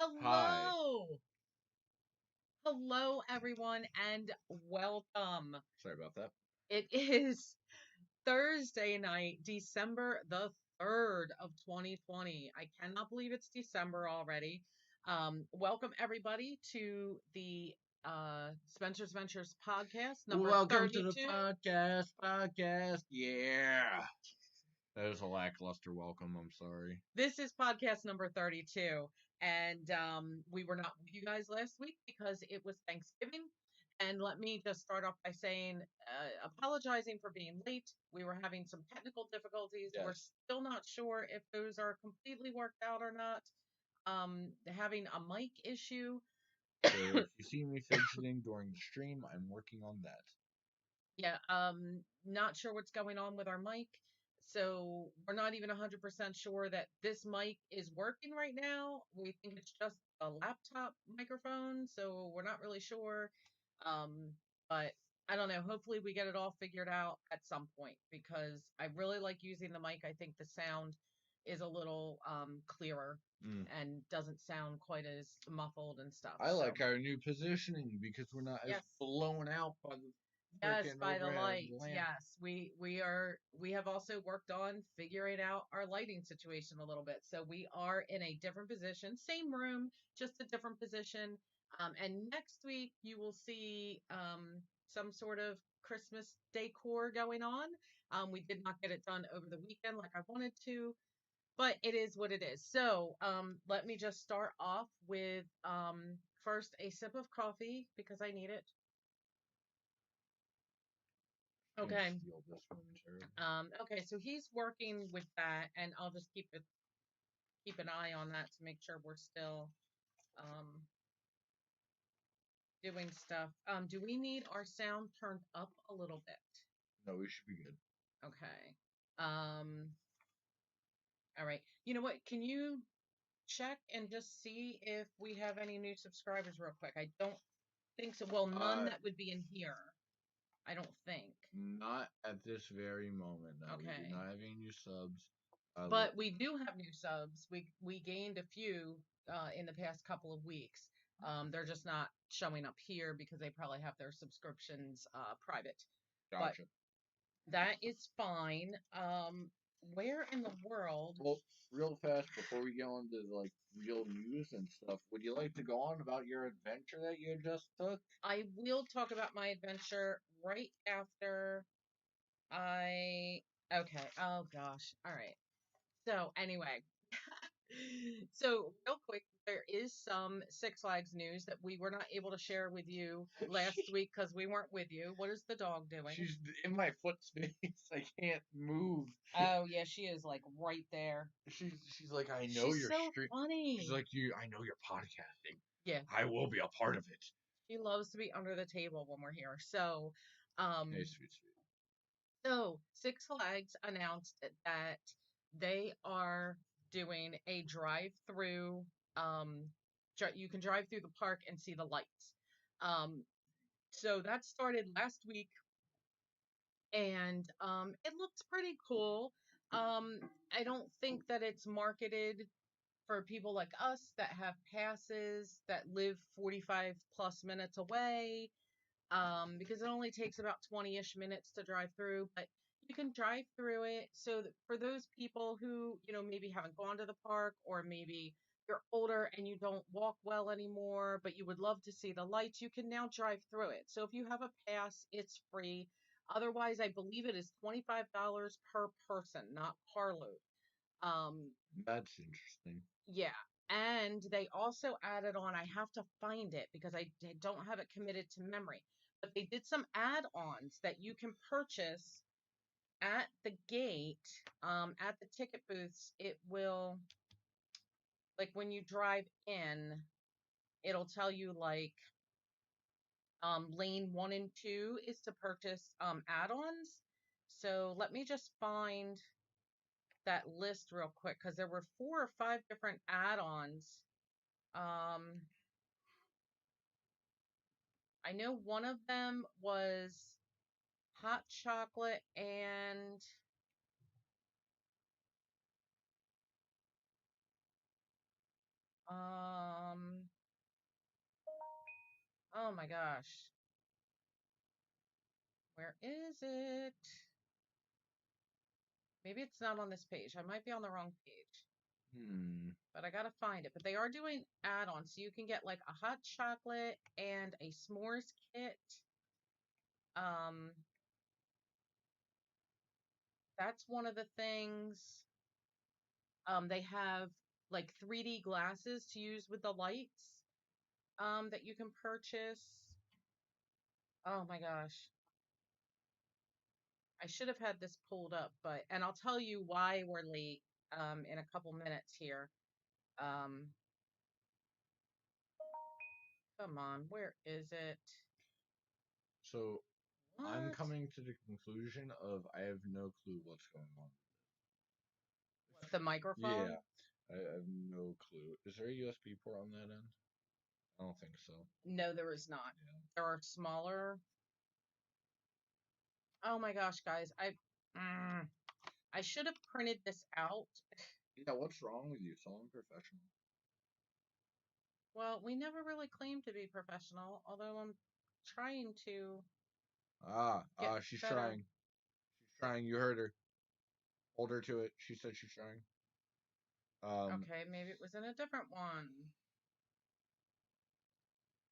Hi. Hello. Hello, everyone, and welcome. Sorry about that. It is Thursday night, December the 3rd of 2020. I cannot believe it's December already. Welcome, everybody, to the Spencer's Ventures podcast number Welcome to the 32. podcast. Yeah. That was a lackluster welcome. I'm sorry. This is podcast number 32. And we were not with you guys last week because it was Thanksgiving. And let me just start off by saying, apologizing for being late. We were having some technical difficulties. We're Yes. still not sure if those are completely worked out or not. Having a mic issue. So if you see me fidgeting during the stream, I'm working on that. Yeah, not sure what's going on with our mic. So we're not even 100% sure that this mic is working right now. We think it's just a laptop microphone, so we're not really sure. But I don't know. Hopefully we get it all figured out at some point because I really like using the mic. I think the sound is a little clearer and doesn't sound quite as muffled and stuff. I like our new positioning because we're not as Yes. blown out by the Yes, freaking by the overhead lights. lamp. Yes, we have also worked on figuring out our lighting situation a little bit. So we are in a different position, same room, just a different position. And next week you will see some sort of Christmas decor going on. We did not get it done over the weekend like I wanted to, but it is what it is. So let me just start off with first a sip of coffee because I need it. Okay. Steal this momentarily. Okay, so he's working with that, and I'll just keep an eye on that to make sure we're still um doing stuff. Do we need our sound turned up a little bit? No, we should be good. Okay. Um, all right. You know what? Can you check and just see if we have any new subscribers real quick? I don't think so. Well, none that would be in here. I don't think. Not at this very moment. No, we Okay. do not have any new subs. But we do have new subs. We gained a few in the past couple of weeks. They're just not showing up here because they probably have their subscriptions private. Gotcha. But that is fine. Where in the world? Well, real fast before we get on to like real news and stuff, would you like to go on about your adventure that you just took? I will talk about my adventure right after I. Okay. Oh gosh. All right. So anyway, so real quick, there is some Six Flags news that we were not able to share with you last week because we weren't with you. What is the dog doing? She's in my foot space. I can't move. Oh yeah, she is like right there. She's like, I know She's you're so funny. She's like, I know you're podcasting. Yeah, I will be a part of it. she loves to be under the table when we're here. So, Hey, sweet. so Six Flags announced that they are doing a drive-through. You can drive through the park and see the lights. Um, so that started last week, and it looks pretty cool. I don't think that it's marketed for people like us that have passes that live 45 plus minutes away, because it only takes about 20-ish minutes to drive through, but you can drive through it. So that for those people who, maybe haven't gone to the park, or maybe you're older and you don't walk well anymore, but you would love to see the lights, you can now drive through it. So if you have a pass, it's free. Otherwise, I believe it is $25 per person, not carload. That's interesting. Yeah. And they also added on, I have to find it because I don't have it committed to memory, but they did some add-ons that you can purchase at the gate, at the ticket booths. It will, like when you drive in, it'll tell you like lane 1 and 2 is to purchase add-ons. So let me just find that list real quick because there were 4 or 5 different add-ons. I know one of them was hot chocolate and Oh my gosh. Where is it? Maybe it's not on this page. I might be on the wrong page, Hmm. but I gotta find it. But they are doing add-ons, so you can get like a hot chocolate and a s'mores kit. Um, that's one of the things. They have like 3D glasses to use with the lights. That you can purchase. Oh my gosh. I should have had this pulled up, but and I'll tell you why we're late in a couple minutes here. Um, come on, where is it? So I'm What? coming to the conclusion of I have no clue what's going on. With the microphone? Yeah, I have no clue. Is there a USB port on that end? I don't think so. No, there is not. Yeah. There are smaller. Oh my gosh, guys, mm, I should have printed this out. Yeah, what's wrong with you? So unprofessional. Well, we never really claimed to be professional, although I'm trying to get She's better. trying. She's trying. You heard her. Hold her to it. She said she's trying. Um, Okay, maybe it was in a different one.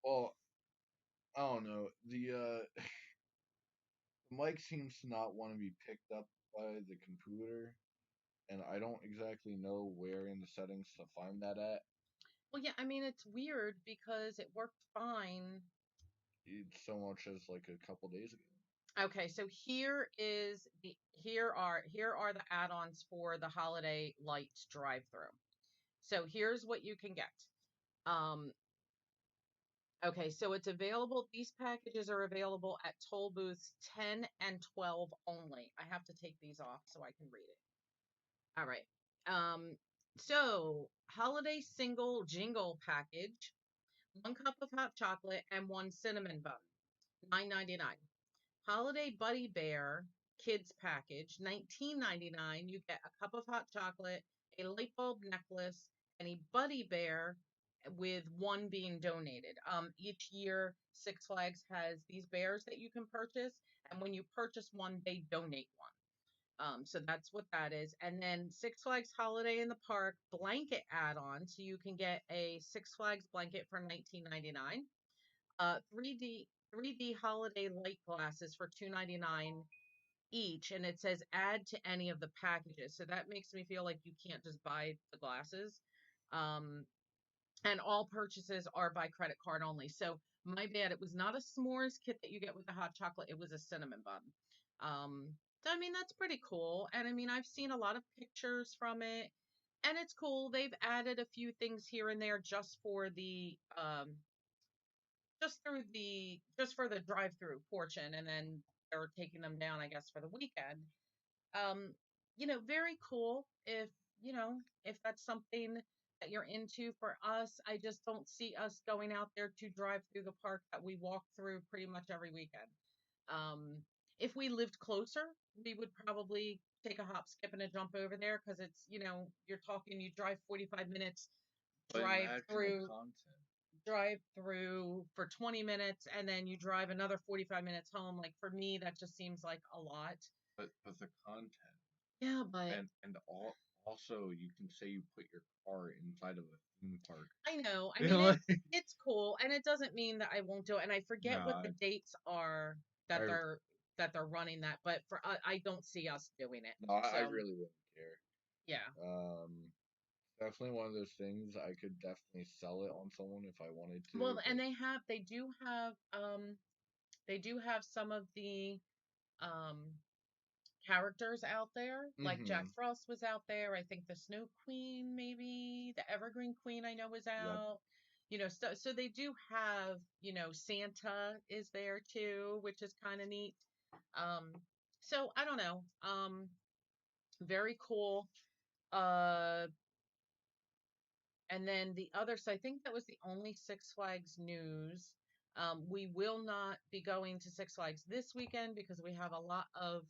well, I don't know. The mic seems to not want to be picked up by the computer, and I don't exactly know where in the settings to find that at. Well, yeah, I mean, it's weird because it worked fine. It's so much as like a couple days ago. Okay, so here are the add-ons for the holiday lights drive-through. So here's what you can get. Um, okay, so it's available. These packages are available at toll booths 10 and 12 only. I have to take these off so I can read it. All right. So holiday single jingle package, 1 cup of hot chocolate and 1 cinnamon bun, $9.99. Holiday Buddy Bear Kids Package, $19.99. You get a cup of hot chocolate, a light bulb necklace, and a Buddy Bear with one being donated. Each year, Six Flags has these bears that you can purchase, and when you purchase one, they donate one. So that's what that is. And then Six Flags Holiday in the Park blanket add-on, so you can get a Six Flags blanket for $19.99. 3D holiday light glasses for $2.99 each, and it says add to any of the packages. So that makes me feel like you can't just buy the glasses. Um, and all purchases are by credit card only. So my bad, it was not a s'mores kit that you get with the hot chocolate, it was a cinnamon bun. So I mean that's pretty cool. And I mean I've seen a lot of pictures from it and it's cool. They've added a few things here and there just for the drive-through portion, and then they're taking them down, I guess, for the weekend. Um, very cool if that's something that you're into. For us, I just don't see us going out there to drive through the park that we walk through pretty much every weekend. Um, if we lived closer, we would probably take a hop, skip, and a jump over there because you're talking, you drive 45 minutes, But drive imagine the through content. drive through for 20 minutes and then you drive another 45 minutes home. Like for me, that just seems like a lot. But the content. Yeah, but Also you can say you put your car inside of a theme park. I know. I You mean, know, it's cool, and it doesn't mean that I won't do it. And I forget what nah, the dates are that I they're running that, but for I don't see us doing it. no, I So really wouldn't care. yeah. Definitely one of those things I could definitely sell it on someone if I wanted to, Well, and but they do have some of the um characters out there. Like Jack mm-hmm. Frost was out there. I think the Snow Queen, maybe the Evergreen Queen, I know was Yep. out. So they do have, Santa is there too, which is kind of neat. Um, so I don't know. Very cool. Uh, and then the other, so I think that was the only Six Flags news. We will not be going to Six Flags this weekend because we have a lot of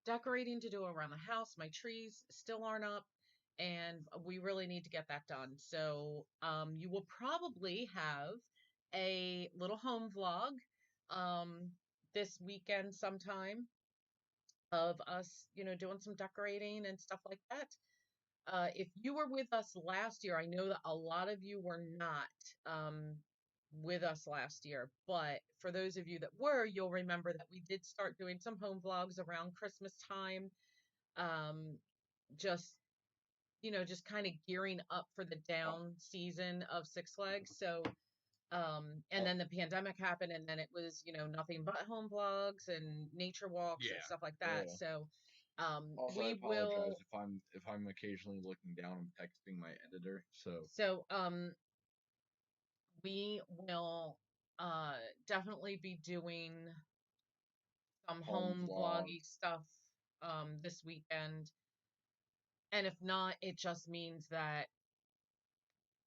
decorating to do around the house. My trees still aren't up, and we really need to get that done. So you will probably have a little home vlog um, this weekend sometime of us, doing some decorating and stuff like that. If you were with us last year, I know that a lot of you were not um, with us last year, but for those of you that were, you'll remember that we did start doing some home vlogs around Christmas time. Um, just, just kind of gearing up for the Oh, down season of Six Flags. So, and oh, then the pandemic happened, and then it was, nothing but home vlogs and nature walks and yeah. stuff like that. Yeah. So, Also, I we apologize will. if I'm occasionally looking down and texting my editor. So So, we will uh definitely be doing some home home vlog. vloggy stuff this weekend. And if not, it just means that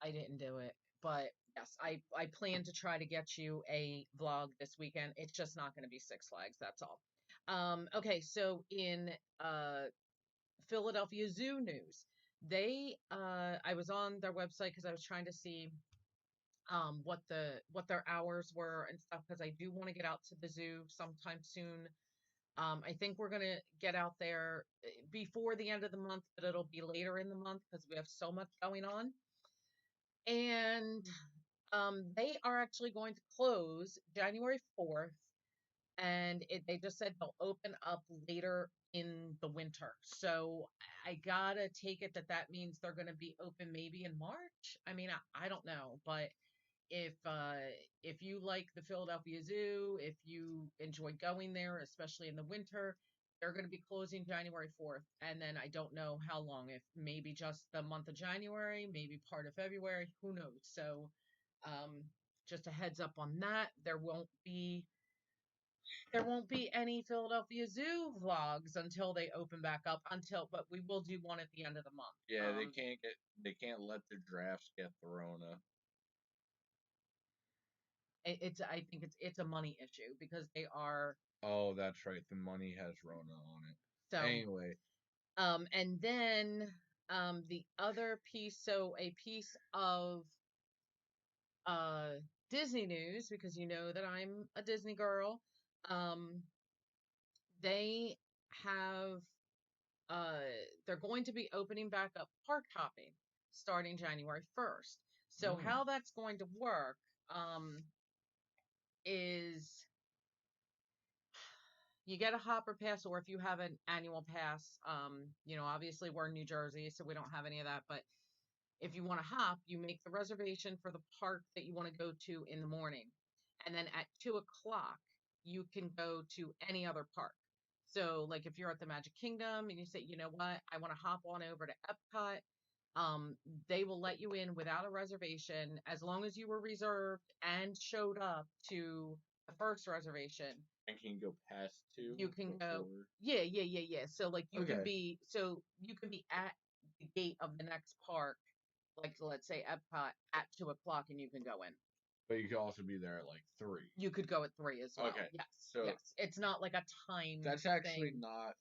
I didn't do it. But yes, I plan to try to get you a vlog this weekend. It's just not going to be Six Flags, that's all. Okay, so in Philadelphia Zoo news, I was on their website because I was trying to see what their hours were and stuff because I do want to get out to the zoo sometime soon. I think we're gonna get out there before the end of the month, but it'll be later in the month because we have so much going on. And they are actually going to close January 4th, and they just said they'll open up later in the winter. So I gotta take it that that means they're gonna be open maybe in March. I mean, I don't know, but if if you like the Philadelphia Zoo, if you enjoy going there, especially in the winter, they're going to be closing January 4th, and then I don't know how long, if maybe just the month of January, maybe part of February, who knows. So um just a heads up on that. There won't be any Philadelphia Zoo vlogs until they open back up, but we will do one at the end of the month. Yeah, they can't let their drafts get thrown. It's I think it's a money issue because they are. Oh, that's right. The money has Rona on it. So Anyway, and then the other piece, so a piece of uh Disney news, because you know that I'm a Disney girl. Um they have uh they're going to be opening back up park hopping starting January 1st. So mm, how that's going to work is you get a hopper pass, or if you have an annual pass, obviously we're in New Jersey, so we don't have any of that, but if you want to hop, you make the reservation for the park that you want to go to in the morning. And then at 2 o'clock, you can go to any other park. So, like if you're at the Magic Kingdom and you say, you know what, I want to hop on over to Epcot, um, they will let you in without a reservation as long as you were reserved and showed up to the first reservation. and can you go past two You can go, before? yeah, yeah, yeah, yeah. Okay, So you can be at the gate of the next park, like let's say Epcot, at 2 o'clock, and you can go in. but you could also be there at like three. You could go at 3 as well. Okay, Yes, so yes. It's not like a timed that's actually thing. not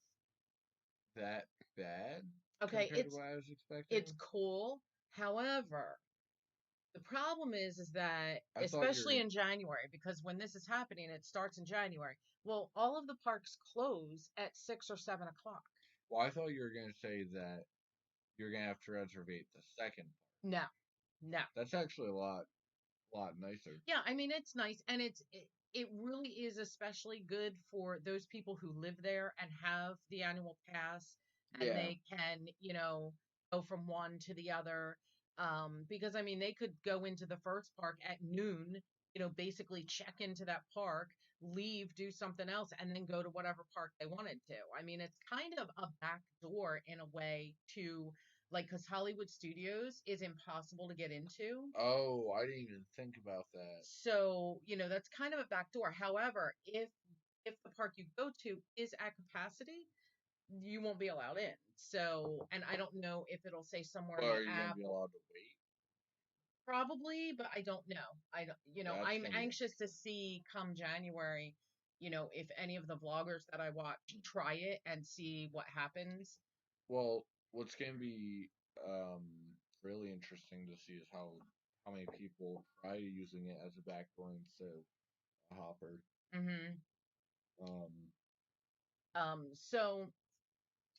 that bad Okay, compared to it's what I was it's expecting. cool. However, the problem is that I thought especially you're in January, because when this is happening, it starts in January. Well, all of the parks close at 6 or 7 o'clock. well. I thought you were gonna say that you're gonna have to reservate the second part. No, no. That's actually lot nicer. Yeah, I mean it's nice, and it really is especially good for those people who live there and have the annual pass, and Yeah. they can, go from one to the other. Because I mean they could go into the first park at noon, basically check into that park, leave, do something else, and then go to whatever park they wanted to. I mean, it's kind of a back door in a way to, like, because Hollywood Studios is impossible to get into. Oh, I didn't even think about that. So, that's kind of a backdoor. However, if the park you go to is at capacity, you won't be allowed in. So, and I don't know if it'll say somewhere But in the are you gonna app, be allowed to wait? probably, but I don't know. I don't, That's I'm gonna be anxious to interesting. see come January, if any of the vloggers that I watch try it and see what happens. Well, what's gonna be really interesting to see is how many people try using it as a backdoor instead of a hopper. Hmm. Um, So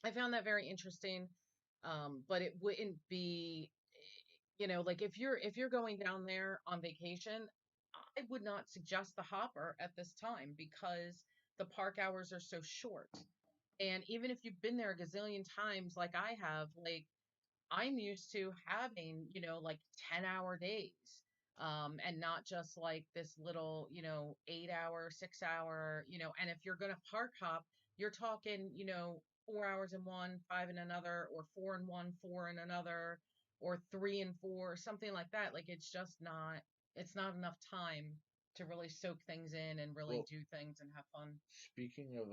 I found that very interesting. But it wouldn't be, like if you're going down there on vacation, I would not suggest the hopper at this time because the park hours are so short. And even if you've been there a gazillion times, like I have, like I'm used to having, like 10-hour days. And not just like this little, 8 hour, 6 hour, and if you're going to park hop, you're talking, 4 hours in one, five in another, or four in one, four in another, or three and four, something like that. Like it's not enough time to really soak things in and really well, do things and have fun. speaking of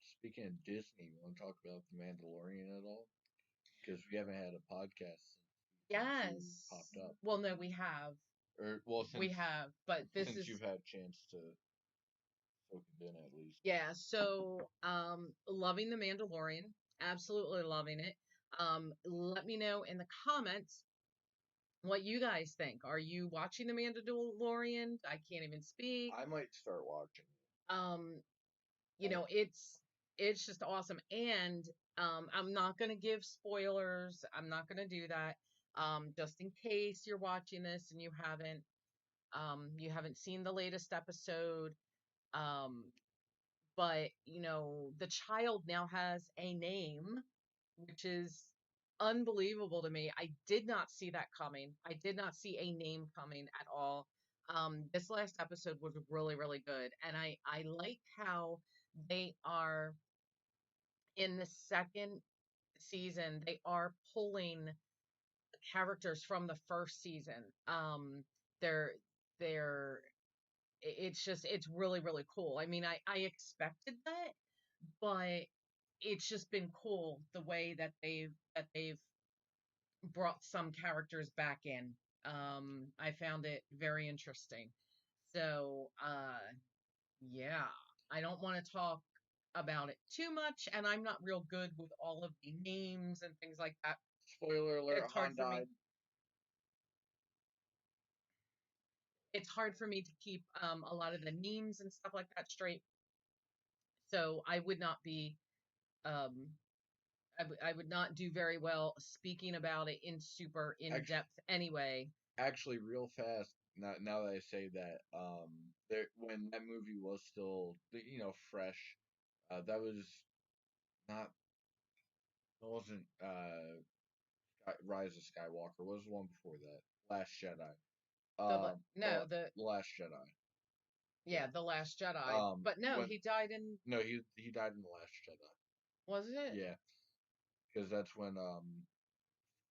speaking of Disney, you want to talk about the Mandalorian at all? Because we haven't had a podcast since season 2 Yes. popped up, Well, no, we have. or well, We have, but this since is you've had a chance to soak it in at least. yeah, so loving The Mandalorian, absolutely loving it. Let me know in the comments what you guys think. Are you watching The Mandalorian? I can't even speak. I might start watching. Um, I it's just awesome. And I'm not gonna give spoilers. I'm not gonna do that. Just in case you're watching this and you haven't seen the latest episode. Um, but the child now has a name, which is unbelievable to me. I did not see that coming. I did not see a name coming at all. This last episode was really, really good, and I like how they are in the second season. They are pulling characters from the first season. They're they're it's really, really cool. I mean, I expected that, but it's just been cool the way that they've brought some characters back in. I found it very interesting. So, yeah, I don't want to talk about it too much, and I'm not real good with all of the names and things like that. Spoiler alert: It's hard Han for me. died. It's hard for me to keep a lot of the names and stuff like that straight. So I would not be um I would not do very well speaking about it in super in Actually, depth anyway. actually, real fast. Now that I say that, there when that movie was still fresh, that was not that wasn't Rise of Skywalker. What was the one before that? Last Jedi. No, the The Last Jedi. yeah, Yeah. the Last Jedi. But no, When he died in no, he died in the Last Jedi. was it? Yeah, because that's when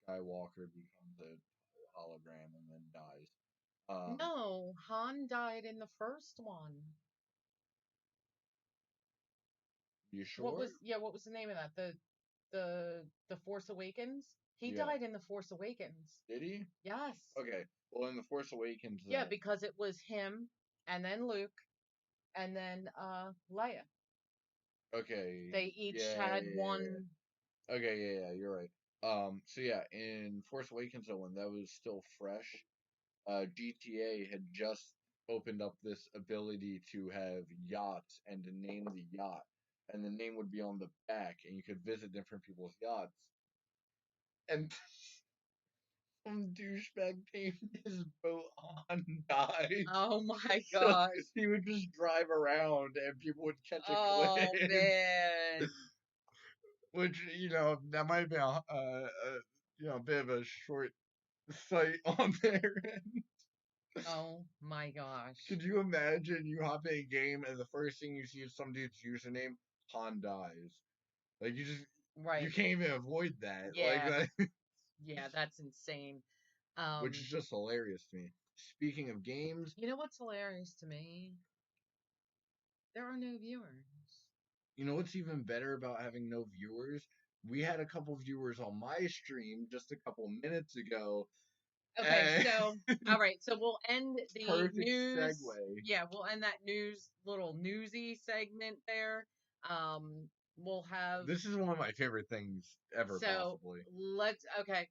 Skywalker becomes a hologram and then dies. Um, No, Han died in the first one. you sure? What was the name of that? The Force Awakens? He Yeah. died in the Force Awakens. Did he? Yes. Okay. Well, in the Force Awakens, Yeah, then. because it was him and then Luke and then Leia. Okay. They each Yeah, had yeah, yeah, one. yeah. Okay, yeah, yeah, you're right. So yeah, in Force Awakens, though, when that was still fresh, GTA had just opened up this ability to have yachts and to name the yacht, and the name would be on the back, and you could visit different people's yachts. And some douchebag named his boat on died. Oh my So gosh. he would just drive around and people would catch a Oh glimpse. man. Which, that might have been a bit of a short sight on there. Oh my gosh. Could you imagine you hop in a game and the first thing you see is some dude's username? Han dies. Like, you Right. can't even avoid that. Like, Yeah. Yeah, that's insane. which is just hilarious to me. Speaking of games, You know what's hilarious to me? There are no viewers. you know what's even better about having no viewers? We had a couple viewers on my stream just a couple minutes ago. Okay, And so all right, so we'll end the perfect news. segue. Yeah, we'll end that little newsy segment there. We'll have This is one of my favorite things ever, so possibly.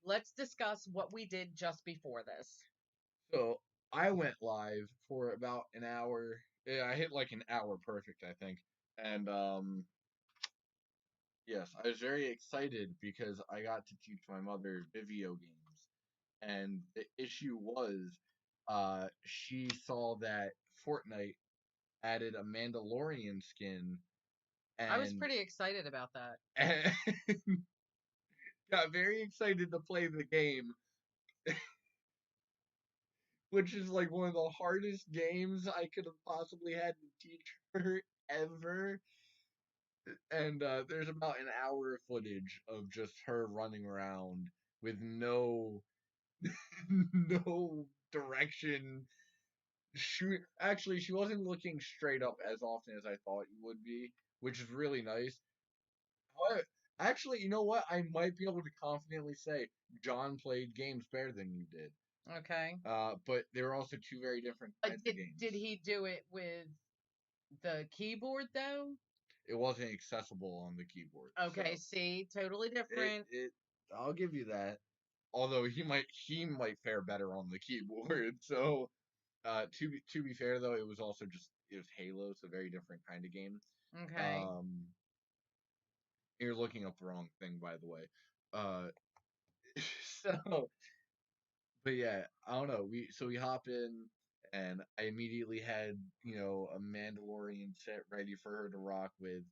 let's discuss what we did just before this. So I went live for about an hour. Yeah, I hit like an hour perfect, I think. And yes, I was very excited because I got to teach my mother video games. And the issue was, she saw that Fortnite added a Mandalorian skin I was and, pretty excited about that. and got very excited to play the game, which is like one of the hardest games I could have possibly had to teach her ever. And there's about an hour of footage of just her running around with no no direction. Actually, she wasn't looking straight up as often as I thought you would be, which is really nice. However, actually, you know what? I might be able to confidently say John played games better than you did. Okay. But they were also two very different kinds of Did games. he do it with the keyboard though? It wasn't accessible on the keyboard, Okay, so see, totally it different. it I'll give you that. Although he might fare better on the keyboard. So to be fair though, it was Halo, so very different kind of game. Okay. Um, you're looking up the wrong thing, by the way. Uh, so but yeah, I don't know. We hop in, and I immediately had a Mandalorian set ready for her to rock with,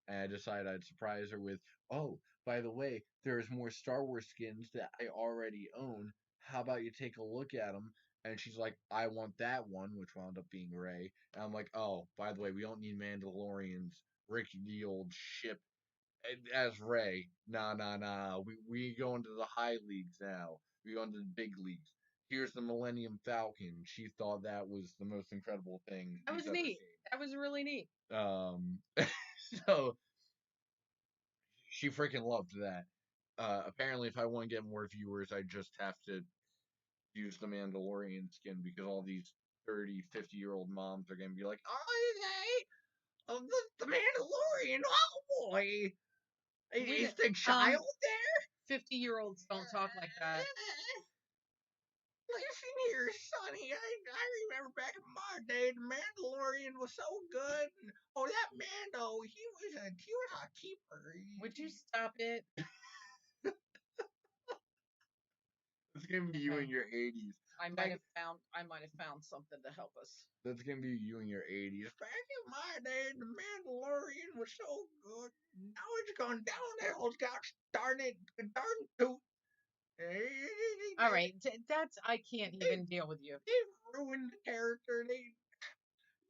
and I decided I'd surprise her with, oh, by the way, there's more Star Wars skins that I already own. How about you take a look at them? And she's like, I want that one, which wound up being Rey. And I'm like, oh, by the way, we don't need Mandalorians. Ricky the old ship as Rey. Nah, nah, nah. We go into the high leagues now. We go into the big leagues. Here's the Millennium Falcon. She thought that was the most incredible thing That she's was ever neat. That was really neat. seen. So she freaking loved that. Apparently, if I want to get more viewers, I just have to use the Mandalorian skin because all these 30, 50-year-old moms are going to be like, oh, hey, the Mandalorian, oh boy. We Is the child 50-year-olds don't talk like that. Listen here, Sonny. I remember back in my day, the Mandalorian was so good. Oh, that Mando, he was a keeper. Would you stop it? It's gonna be you in Okay. your 80s. I might have found something to help us. That's gonna be you in your 80s. Back in my day, the Mandalorian was so good. Now it's gone downhill. Gosh darn it, darn toot. All right, that's I can't They, even deal with you. they ruined the character.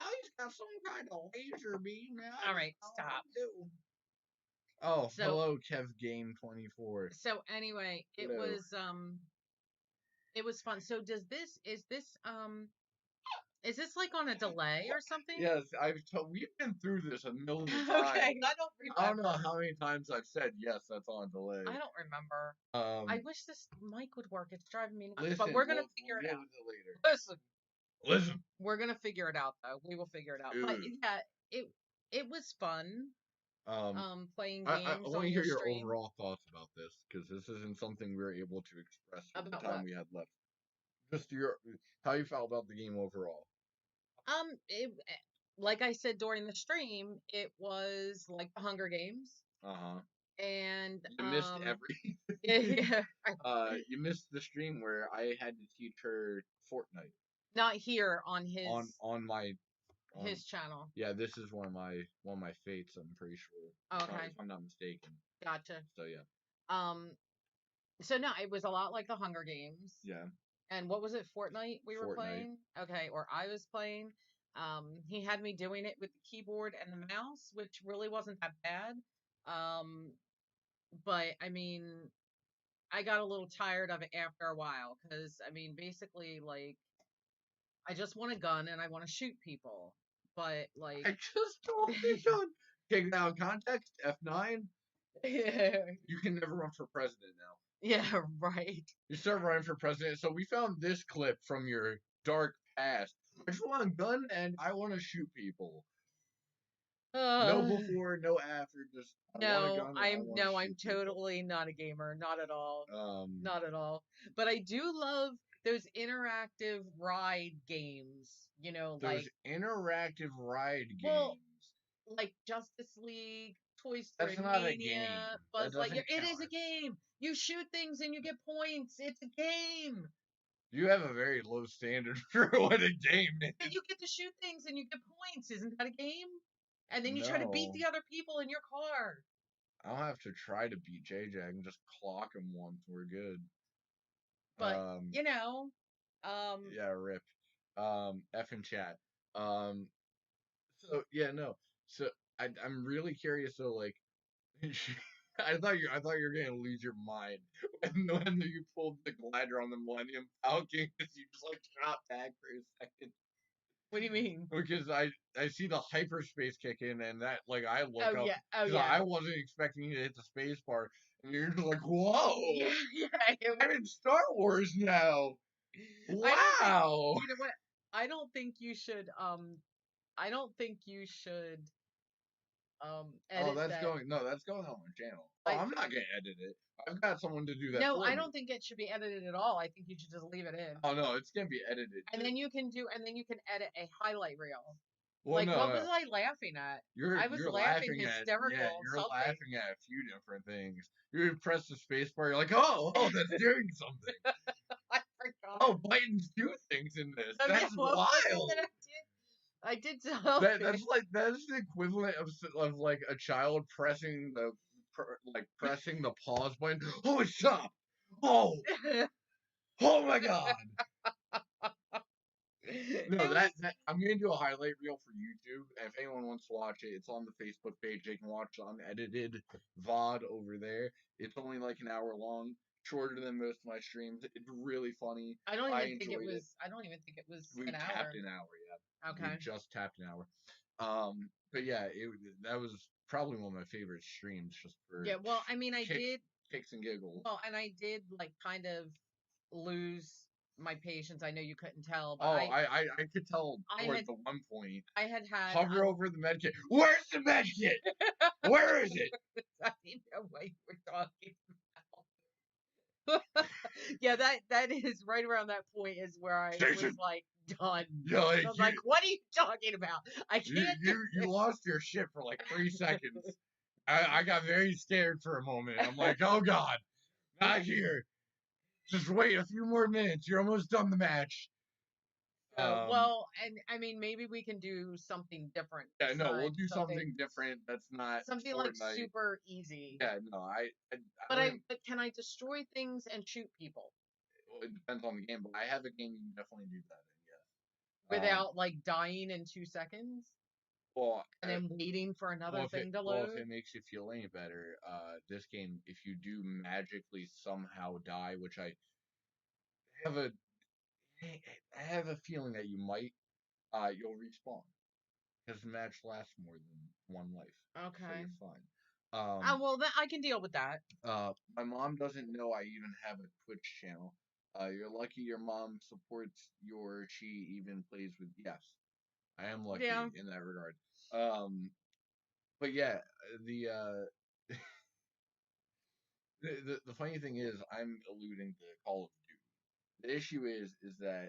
Now he's got some kind of laser beam. All right, stop. Oh, So hello, Kev Game 24. so anyway, Hello. it was fun. So is this like on a delay or something? Yes, we've been through this a million times. Okay, I don't know how many times I've said yes, that's on delay. I don't remember. I wish this mic would work. It's driving me nuts. Listen, But we're gonna we'll figure it get out. into it later. Listen. We're gonna figure it out though. We will figure it out. But Dude. yeah, it was fun. Playing I games want on to your hear your stream. overall thoughts about this because this isn't something we were able to express for the About time what? we had left. Just how you felt about the game overall. Like I said during the stream, it was like the Hunger Games. And you missed every. yeah, You missed the stream where I had to teach her Fortnite. Not here on his on my his channel. Yeah, this is one of my fates. I'm pretty sure. Okay, if I'm not mistaken. Gotcha. So yeah. So no, it was a lot like the Hunger Games. Yeah. And what was it? Fortnite we were playing? Okay, or I was playing. He had me doing it with the keyboard and the mouse, which really wasn't that bad. But I mean, I got a little tired of it after a while because I mean, basically, like, I just want a gun and I want to shoot people. But like, I just want to shoot. Take that out of context. F9. You can never run for president now. Yeah, right. You start running for president. So we found this clip from your dark past. I just want a gun and I want to shoot people. No before, no after. Just I'm totally not a gamer, not at all. Not at all. But I do love those interactive ride games, Those like, interactive ride well, games. like Justice League, Toy That's Story not a game. Mania, That Buzz Lightyear. doesn't It is a count. game. You shoot things and you get points. It's a game. You have a very low standard for what a game And is. you get to shoot things and you get points. Isn't that a game? And then you try to beat No, the other people in your car. I don't have to try to beat JJ. I can just clock him once. We're good. But, Um, um, yeah, rip. F in chat. Um, so yeah, no. So I'm really curious. So like, I thought you were gonna lose your mind when you pulled the glider on the Millennium Falcon because you just like shot back for a second what do you mean? because I see the hyperspace kick in and that like I Oh look up yeah. Oh because yeah. I wasn't expecting you to hit the space bar and you're just like whoa Yeah, I'm in Star Wars now I don't think wow you know what? I don't think you should I don't think you should oh edit that. that's going on my channel oh I I'm not gonna edit it I've got someone to do that No, for I me don't think it should be edited at all. I think you should just leave it in. oh no it's gonna be edited And too. then you can edit a highlight reel. Well, Like, no, what no. was I laughing at? I was You're laughing laughing at yeah, hysterical you're something. laughing at a few different things. You press the space bar, you're like, oh, that's doing something. I forgot. Oh, buttons do things in this. Oh, yeah, That's what was it wild. that I did something. That's the equivalent of like a child pressing pressing the pause button. Oh, stop! Oh, oh my God! No, It was that I'm gonna do a highlight reel for YouTube. If anyone wants to watch it, it's on the Facebook page. They can watch the unedited VOD over there. It's only like an hour long, shorter than most of my streams. It's really funny. I enjoyed it. I don't even think it was We an hour. tapped an hour, yeah. We Okay. just tapped an hour. But yeah, that was probably one of my favorite streams, just for Yeah, well, I mean, kicks and giggles. well, and I did like kind of lose my patience. I know you couldn't tell, but Oh, I could tell I towards had the one point. I had had Hover over the medkit. Where's the medkit? Where is it? I didn't know what you were talking about. Yeah, that is right around that point is where I Station. was like done. Yeah, like, I was like, what are you talking about? I can't do you lost your shit for like 3 seconds. I got very scared for a moment. I'm like, oh God, not here. Just wait a few more minutes. You're almost done the match. Well, and I mean, maybe we can do something different. Yeah, no, we'll Besides do something different. That's not something like Fortnite. super easy. Yeah, no, But can I destroy things and shoot people well, it depends on the game, but I have a game you can definitely do that in. Yes. without like dying in 2 seconds Well, and then waiting for another thing to well, if load? it makes you feel any better, this game, if you do magically somehow die, which have a, I have a feeling that you might, you'll respawn because the match lasts more than one life, so Okay. you're fine. Oh well, I can deal with that. My mom doesn't know I even have a Twitch channel. You're lucky your mom supports your. She even plays with. Yes, I am lucky Yeah. in that regard. But yeah, the the funny thing is, I'm alluding to Call of Duty. The issue is that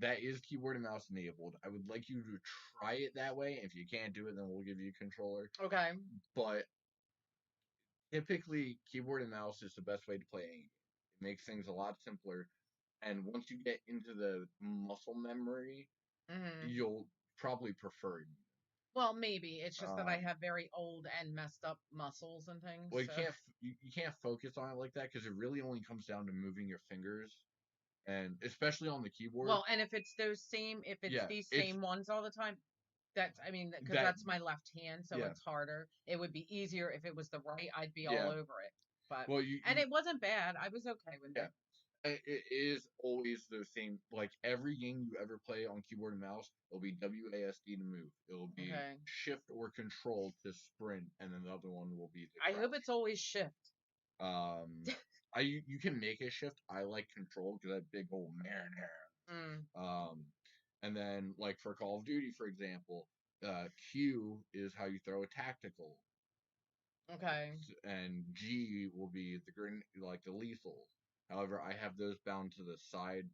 that is keyboard and mouse enabled. I would like you to try it that way. If you can't do it, then we'll give you a controller. Okay. But typically, keyboard and mouse is the best way to play any game. It makes things a lot simpler. And once you get into the muscle memory, you'll probably prefer it. Well, maybe it's just that I Um, have very old and messed up muscles and things. well, So. you can't focus on it like that because it really only comes down to moving your fingers, and especially on the keyboard. Well, and if it's Yeah, these it's same ones all the time, because that that's my left hand, so yeah it's harder. It would be easier if it was the right. I'd be all yeah. over it. But Well, and it wasn't bad. I was okay with yeah. it. It is always the same. Like every game you ever play on keyboard and mouse, it'll be WASD to move. It'll be Okay. Shift or Control to sprint, and then the other one will be the I crouch. hope it's always shift. You can make a shift. I like Control because that big old man. And then like for Call of Duty, for example, Q is how you throw a tactical, Okay. and G will be the like the lethal. However, I have those bound to the side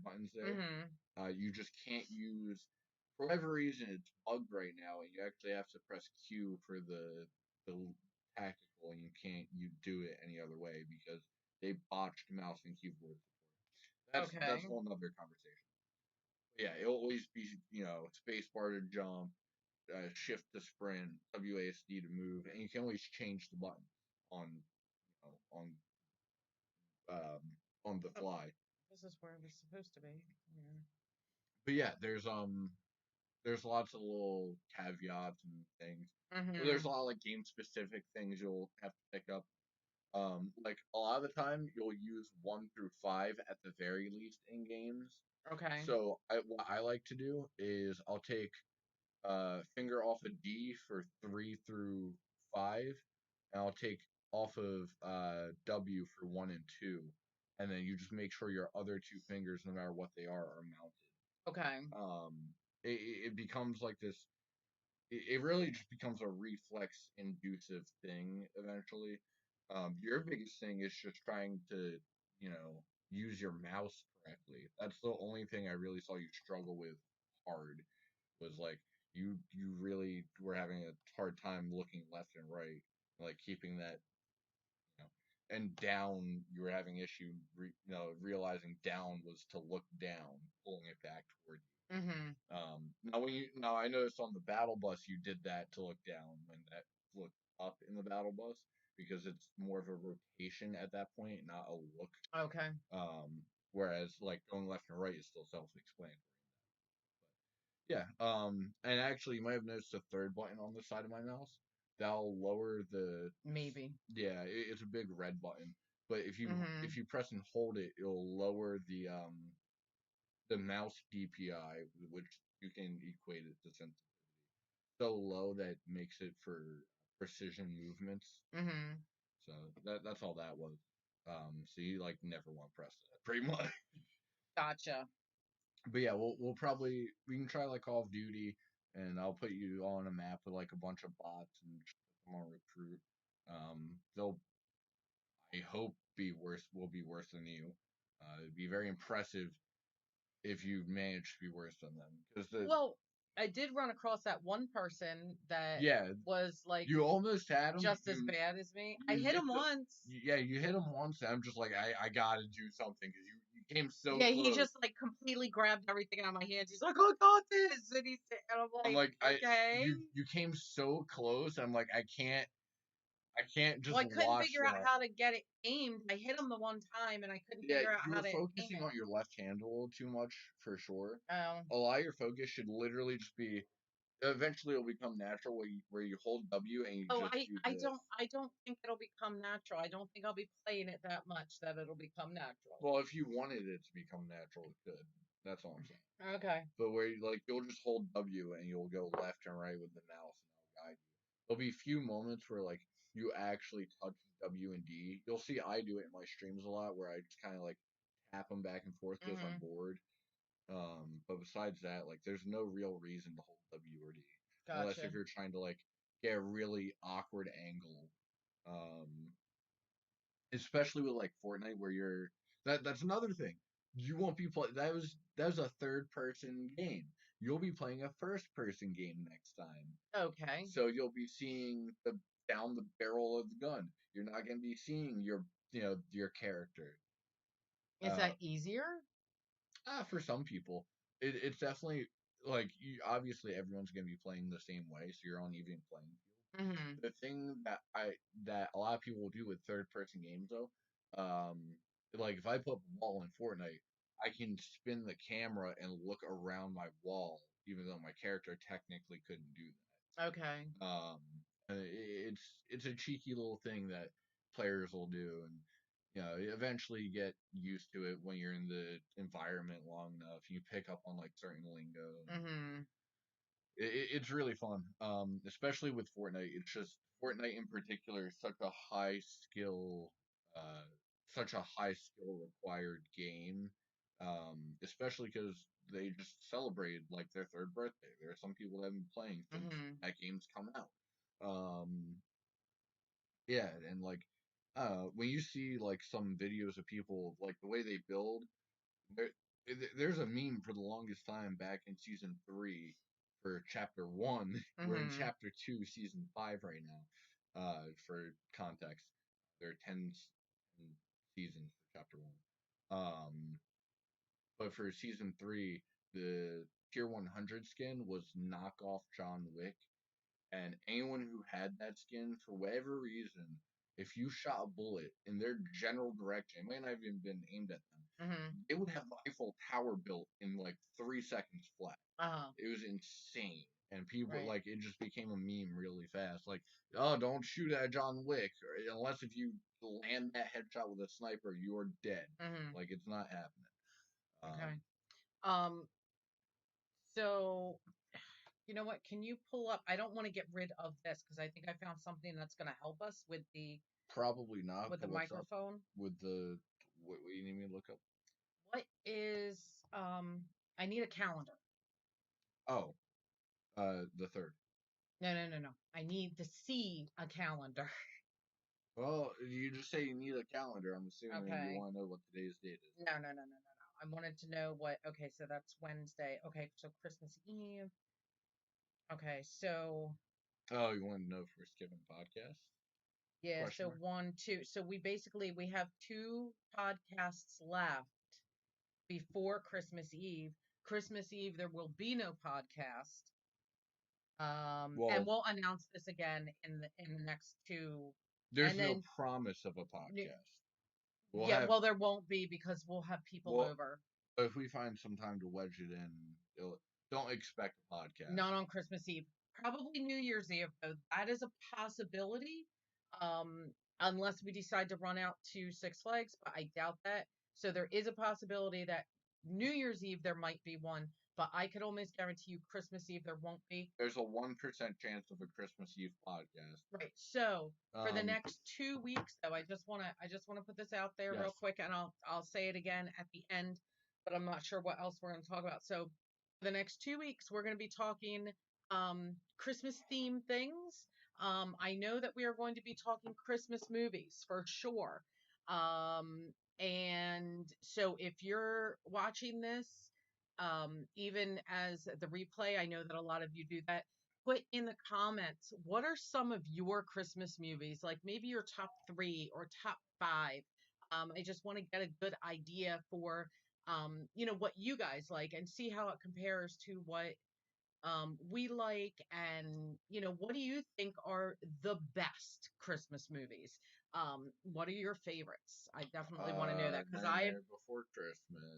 buttons there. Mhm. You just can't use, for whatever reason, it's bugged right now, and you actually have to press Q for the tactical, and you can't you do it any other way because they botched mouse and keyboard support. That's a Okay. whole nother conversation. But yeah, it'll always be space bar to jump, shift to sprint, WASD to move, and you can always change the button on on the Oh, fly. this is where it was supposed to be. But yeah, there's lots of little caveats and things. There's a Mhm. lot of like game specific things you'll have to pick up. Like a lot of the time you'll use 1 through 5 at the very least in games. Okay. So what I like to do is I'll take finger off a D for 3 through 5, and I'll take off of W for 1 and 2, and then you just make sure your other two fingers, no matter what they are mounted. Okay. Um, it becomes like this. It really just becomes a reflex inducive thing eventually. Your biggest thing is just trying to, use your mouse correctly. That's the only thing I really saw you struggle with hard was like you really were having a hard time looking left and right, like keeping that, and down you were having issue, realizing down was to look down, pulling it back toward you. Mhm. Now I noticed on the battle bus you did that to look down when that looked up in the battle bus because it's more of a rotation at that point, not a look. Okay. Whereas like going left and right is still self-explanatory. Yeah. And actually, you might have noticed a third button on the side of my mouse. That'll lower the. Maybe. Yeah, it's a big red button. But if Mhm. you press and hold it, it'll lower the mouse DPI, which you can equate it to sensitivity, so low that makes it for precision movements. Mhm. So that's all that was. So you like never want to press that, pretty much. Gotcha. But yeah, we can try like Call of Duty, and I'll put you on a map with like a bunch of bots and just put them on recruit. They'll, I hope, will be worse than you. It'd be very impressive if you manage to be worse than them, because the Well, I did run across that one person that yeah, was like you almost had him. just as bad as me. I You hit hit him the once. yeah, you hit him once, and I'm just like I gotta do something because you came so Yeah, he close. just like completely grabbed everything out of my hands. He's like, "I got this," and I'm I'm like, like "Okay." you came so close. I'm like I can't Well, just I couldn't watch figure out that. how to get it aimed. I hit him the one time, and I couldn't Yeah, figure out you how were to aim focusing it. on your left hand a little too much for sure. Oh, A lot of your focus should literally just be. Eventually, it'll become natural where you hold W and you oh, just do I this. don't think it'll become natural. I don't think I'll be playing it that much that it'll become natural. Well, if you wanted it to become natural, it could. That's all I'm saying. Okay. But where you'll just hold W and you'll go left and right with the mouse and it'll guide you. There'll be few moments where like you actually touch W and D. You'll see I do it in my streams a lot where I just kind of like tap them back and forth because I'm Mhm. bored. But besides that, like there's no real reason to hold W or D unless Gotcha. if you're trying to like get a really awkward angle. Um, Especially with like Fortnite where that's another thing. You won't be play that was a third person game. You'll be playing a first person game next time. Okay. So you'll be seeing the down the barrel of the gun. You're not going to be seeing your character. Is Uh that easier? for some people it's definitely like obviously everyone's going to be playing the same way, so you're on even playing field. Mhm. The thing that a lot of people will do with third person games though, like if I put a wall in Fortnite, I can spin the camera and look around my wall, even though my character technically couldn't do Okay. that. It's a cheeky little thing that players will do, and eventually you get used to it when you're in the environment long enough. You pick up on like certain lingo, Mhm. it's really fun. Especially with Fortnite. It's just Fortnite in particular is uh, such a high skill required game. Especially because they just celebrated like their third birthday. There are some people that have been playing since Mhm. that game's come out. Um, yeah, and like when you see like some videos of people like the way they build, there, there's a meme for the longest time back in season 3 for chapter 1. We're in Mm-hmm. chapter 2, season 5 right now. For context, there are 10 seasons for chapter 1. But for season 3, the tier 100 skin was knockoff John Wick, and anyone who had that skin, for whatever reason, if you shot a bullet in their general direction, it might not have even been aimed at them, Mm-hmm. it would have the Eiffel Tower built in like 3 seconds flat. Uh-huh. It was insane. And people, Right. like, it just became a meme really fast. Like, oh, don't shoot at John Wick, unless if you land that headshot with a sniper, you're dead. Mm-hmm. Like, it's not happening. Okay. Um, so you know what? Can you pull up? I don't want to get rid of this because I think I found something that's going to help us Probably not, with the but what's up microphone. with the, what you need me to look up? What is I need a calendar. Oh, the third. No, no, no, no. I need to see a calendar. Well, you just say you need a calendar. I'm assuming you Okay. want to know what today's date is. No, no, no, no, no, no. I wanted to know what. Okay, so that's Wednesday. Okay, so Christmas Eve. Okay, so Oh, you want to know if we're skipping podcast? yeah, Question so mark. one, two. So we have two podcasts left before Christmas Eve. Christmas Eve there will be no podcast. And Well, we'll announce this again in the next two. there's And no then promise of a n- podcast. We'll yeah, have well there won't be because we'll have people well, over. if we find some time to wedge it in, don't expect a podcast. Not on Christmas Eve. Probably New Year's Eve, though. That is a possibility. Unless we decide to run out to Six Flags, but I doubt that. So there is a possibility that New Year's Eve there might be one, but I could almost guarantee you Christmas Eve there won't be. There's a 1% chance of a Christmas Eve podcast. Right. So for the Um, next 2 weeks, though, I just wanna put this out there yes, real quick, and I'll say it again at the end, but I'm not sure what else we're gonna talk about. So for the next 2 weeks, we're gonna be talking Christmas themed things. I know that we are going to be talking Christmas movies for sure. And so if you're watching this, even as the replay, I know that a lot of you do that, put in the comments what are some of your Christmas movies, like maybe your top 3 or top 5. I just want to get a good idea for what you guys like and see how it compares to what we like, and what do you think are the best Christmas movies? What are your favorites? I definitely want to know that because Nightmare Before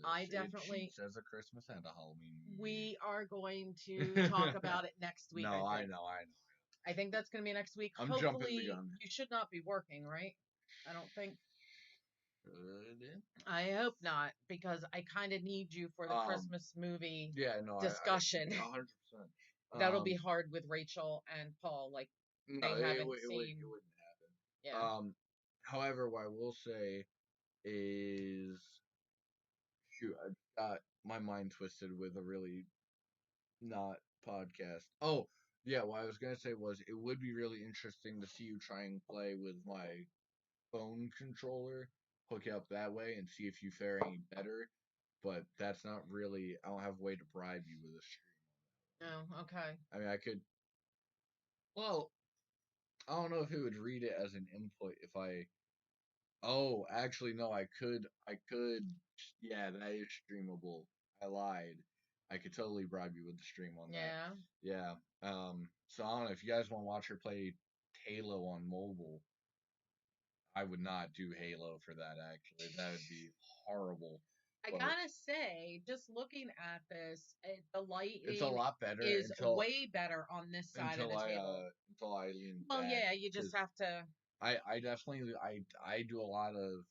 I Christmas. It definitely cheats as a Christmas and a Halloween we movie. are going to talk about it next week, I No, think. I know. I think that's going to be next week. I'm jumping the Hopefully, gun. you should not be working, right? I don't think. Good. I hope not, because I kind of need you for the Um, Christmas movie yeah, no, I discussion. 100%. That'll be hard with Rachel and Paul. Like, No, they haven't it seen. wouldn't happen. Yeah. However, what I will say is, shoot, I got my mind twisted with a really not podcast. Oh, yeah, what I was gonna say was it would be really interesting to see you try and play with my phone controller, hook it up that way, and see if you fare any better. But that's not really. I don't have a way to bribe you with a stream. Oh, okay. I mean, I could. Well, I don't know if it would read it as an input if I. Oh, actually, no. I could. I could. Yeah, that is streamable. I lied. I could totally bribe you with the stream on that. Yeah. Yeah. So I don't know if you guys want to watch her play Halo on mobile. I would not do Halo for that. Actually, that would be horrible. I But gotta say, just looking at this, the it's a lighting lot better is way better on this side of the table. until I lean Well, back yeah, you just because have to. I definitely I do a lot of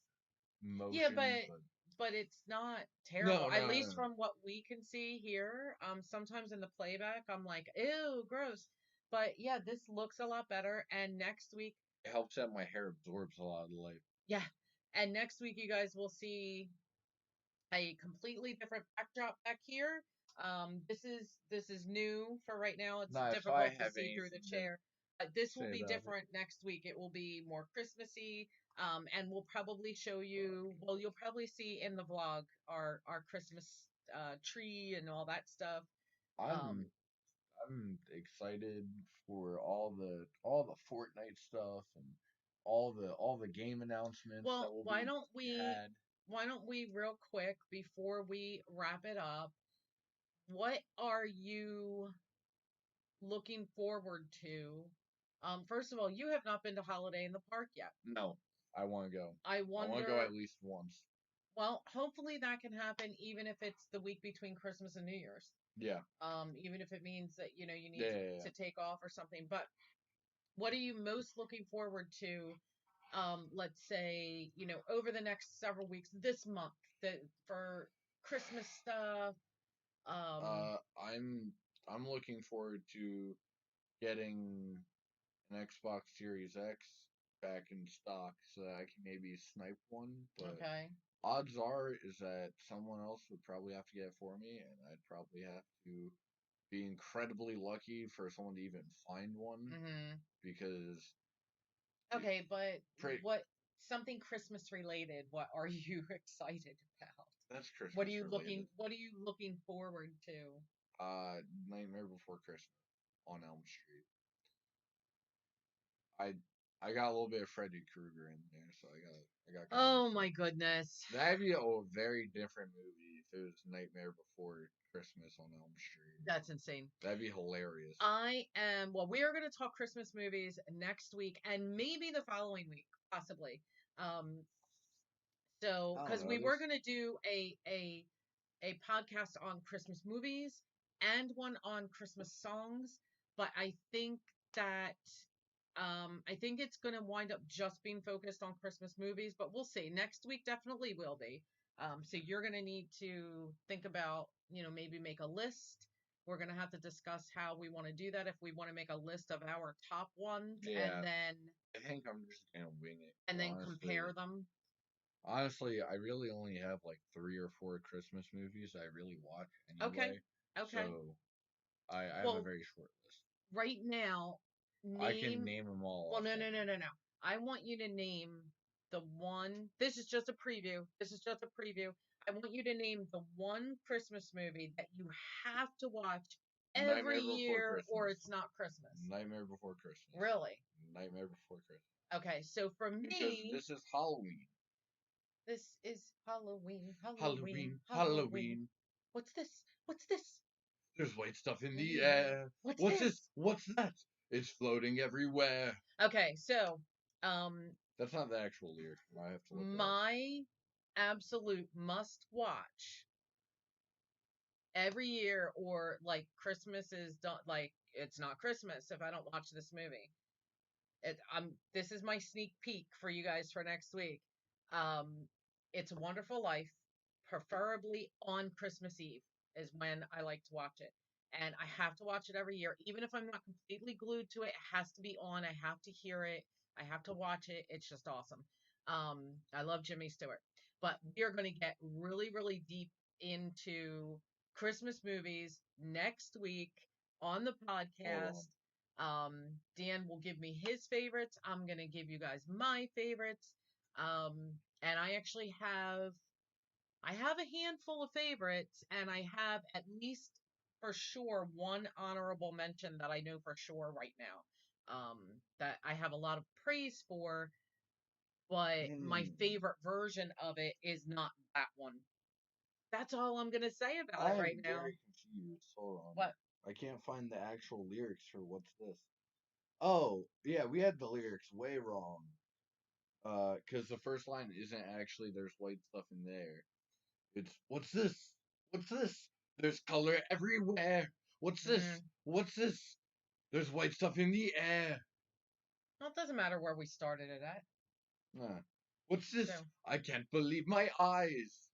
Yeah, motion, but but it's not terrible. no, At no, no, least no. from what we can see here. Sometimes in the playback, I'm like, ew, gross. But yeah, this looks a lot better. And next week, It helps that my hair absorbs a lot of the light. yeah, and next week you guys will see a completely different backdrop back here. This is new for right now. It's Nah, if I difficult to have see through the anything to chair. This will say be about it, different next week. It will be more Christmassy. And we'll probably show you. Well, you'll probably see in the vlog our Christmas tree and all that stuff. Um, I'm I'm excited for all the Fortnite stuff and all the game announcements that well, will be had. why don't we real quick before we wrap it up? What are you looking forward to? First of all, you have not been to Holiday in the Park yet. No, I want to go. I I want to go wonder, at least once. well, hopefully that can happen even if it's the week between Christmas and New Year's. Yeah. Even if it means that, you Yeah, need yeah, yeah. to take off or something. But what are you most looking forward to, let's say, over the next several weeks, this month, that for Christmas stuff? Um, I'm looking forward to getting an Xbox Series X back in stock so that I can maybe snipe one, but okay. odds are is that someone else would probably have to get it for me, and I'd probably have to be incredibly lucky for someone to even find one Hmm. because it, Okay, but pretty, what something Christmas related, what are you excited about? that's Christmas related. What are you looking forward to? Nightmare Before Christmas on Elm Street. I I got a little bit of Freddy Krueger in there, so I got kind of Oh my excited. goodness. That'd be a very different movie if it was Nightmare Before Christmas on Elm Street. That's insane. That'd be hilarious. Well, we are going to talk Christmas movies next week and maybe the following week, possibly. Um, I don't because know we were this. going to do a podcast on Christmas movies and one on Christmas songs, but that I think it's going to wind up just being focused on Christmas movies, but we'll see. Next week definitely will be. So you're going to need to think about, maybe make a list. We're going to have to discuss how we want to do that. If we want to make a list of our top ones Yeah, I think I'm just gonna wing it. and 'Cause then compare them. honestly, I really only have like 3 or 4 Christmas movies I really watch Okay. anyway. Okay. So I have a Well, very short list. right now, I can name. name them all Well, off no, right no, no, now. no, no. I want you to name the one. This is just a preview. This is just a preview. I want you to name the one Christmas movie that you have to watch every Nightmare Before year or Christmas. it's not Christmas. Nightmare Before Christmas. Really? Nightmare Before Christmas. Okay, so for Because me, this is Halloween. this is Halloween, Halloween, Halloween, Halloween. Halloween. What's this? What's this? There's white stuff in In the the air. air. What's What's this? this? What's that? It's floating everywhere. Okay, so um That's not the actual lyric. I have to look it up. my absolute must watch every year, or like Christmas is done, like it's not Christmas if I don't watch this movie. This is my sneak peek for you guys for next week. um it's a Wonderful Life, preferably on Christmas Eve is when I like to watch it, and I have to watch it every year even if I'm not completely glued to it. It has to be on. I have to hear it. I have to watch it. It's just awesome. I love Jimmy Stewart. But we're going to get really, really deep into Christmas movies next week on the Hold on. podcast. Dan will give me his favorites. I'm going to give you guys my favorites. Um, and I have a handful of favorites, and I have at least for sure one honorable mention that I know for sure right now. That I have a lot of praise for, but my Hmm. favorite version of it is not that one. That's all I'm gonna say about I it am right now. very confused. Hold on. What? I can't find the actual lyrics for what's this. Oh, yeah, we had the lyrics way wrong. Because the first line isn't actually there's white stuff in there. It's what's this? What's this? There's color everywhere. What's this? Mm, What's this? There's white stuff in the air. well, it doesn't matter where we started it at. Huh. What's this? So, I can't believe my eyes.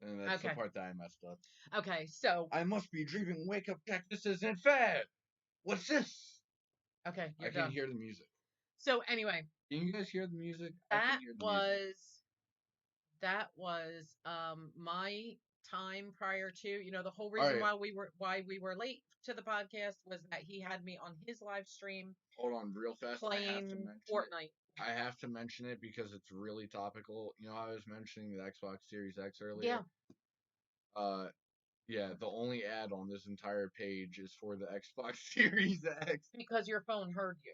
And that's the okay, part that I messed up. okay, so, I must be dreaming. Wake up, Jack. This isn't fair. What's this? okay, I you're can done. hear the music. So anyway, Can you guys hear the music? I can that hear the music. was that was my time prior to, the whole All reason right, why we were late to the podcast was that he had me on his live stream hold on real fast. I have to playing mention it. Fortnite. I have to mention it because it's really topical. You know, I was mentioning the Xbox Series X Yeah, earlier. Uh, yeah, the only ad on this entire page is for the Xbox Series X. because your phone heard you.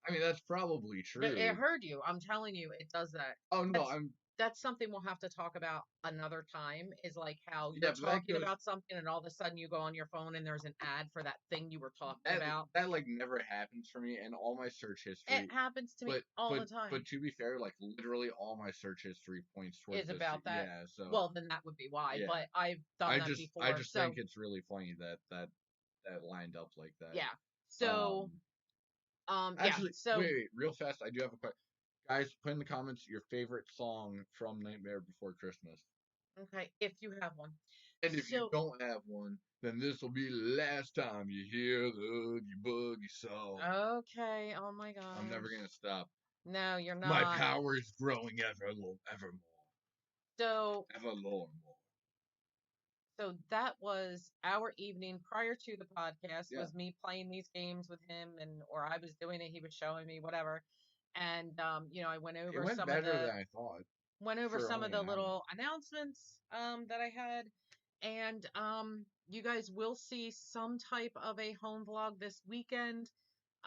I mean, that's probably It true. heard you. I'm telling you, it does that. Oh no, That's I'm that's something we'll have to talk about another time. Is like how yeah, you're but that talking goes about something and all of a sudden you go on your phone and there's an ad for that thing you were talking that about. that like never happens for me, and all my search It history. happens to me But all but the time. but to be fair, like literally all my search history points towards Is this. about that. Yeah, so Well, then that would be why. yeah, But I've done I that just I before. just think So it's really funny that lined up like that. yeah. So Um, yeah. actually, So wait, real fast, I do have a question. Guys, put in the comments your favorite song from Nightmare Before Christmas. okay, if you have one. And if you So don't have one, then this will be the last time you hear the Oogie Boogie song. okay. Oh my I'm never gosh. gonna stop. No, you're My not. power is growing evermore, So evermore. So that was our evening prior to the podcast Yeah, was me playing these games with him and or I was doing it, he was showing me whatever. And I it went better than I thought went over for some of only the an hour. little announcements that I had. And you guys will see some type of a home vlog this weekend.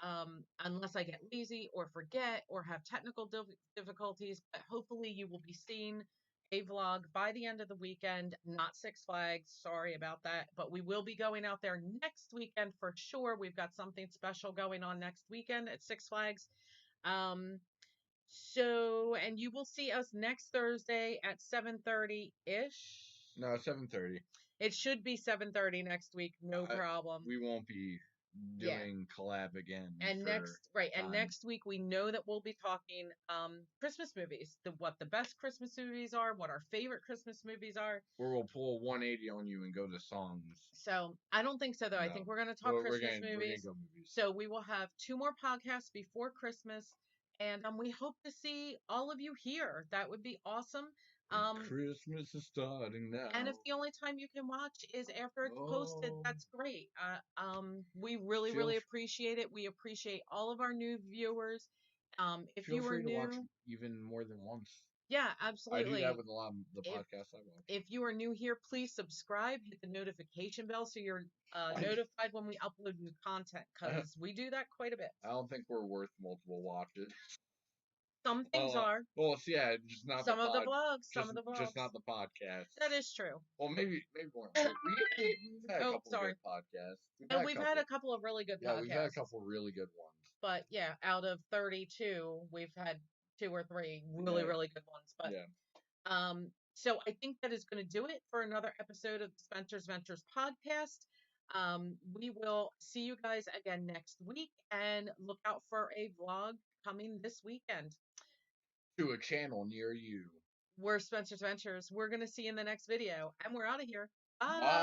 Unless I get lazy or forget or have technical difficulties. But hopefully, you will be seeing a vlog by the end of the weekend. Not Six Flags. Sorry about that. But we will be going out there next weekend for sure. We've got something special going on next weekend at Six Flags. Um, and you will see us next Thursday at 7:30 ish. No, 7:30. It should be 7:30 next week. No I, problem. we won't be Yeah. doing collab again And for time. next week we know that we'll be talking Christmas movies, what the best Christmas movies are, what our favorite Christmas movies are. Or we'll pull a 180 on you and go to songs. So I don't think so though. I No, think we're going to talk Christmas we're gonna movies. go movies. So we will have two more podcasts before Christmas, and we hope to see all of you here. That would be awesome. Christmas is starting And if now. the only time you can watch is after it's posted, Oh, that's great. We really, feel really appreciate it. We appreciate all of our new viewers. If feel you are free to watch new, even more than once. yeah, I do that absolutely. with a lot of the If podcasts I watch. if you are new here, please subscribe, hit the notification bell so you're I, notified when we upload new content I because we do that quite a bit. don't think we're worth multiple watches. Some things are. Well, yeah, just not the Some of the pod, vlogs, some of the just vlogs. not the podcast. That is true. Well, maybe more. We've had a Oh, couple of sorry. good podcasts. Oh, we've had a couple of really good Yeah, we've had a podcasts. couple really good ones. But yeah, out of 32, we've had two or three really, Yeah, really good ones. But yeah. so I think that is going to do it for another episode of the Spencer's Ventures podcast. We will see you guys again next week and look out for a vlog coming this weekend. To a channel near you. We're Spencer's Ventures. We're going to see you in the next video, and we're out of here. Bye. Bye.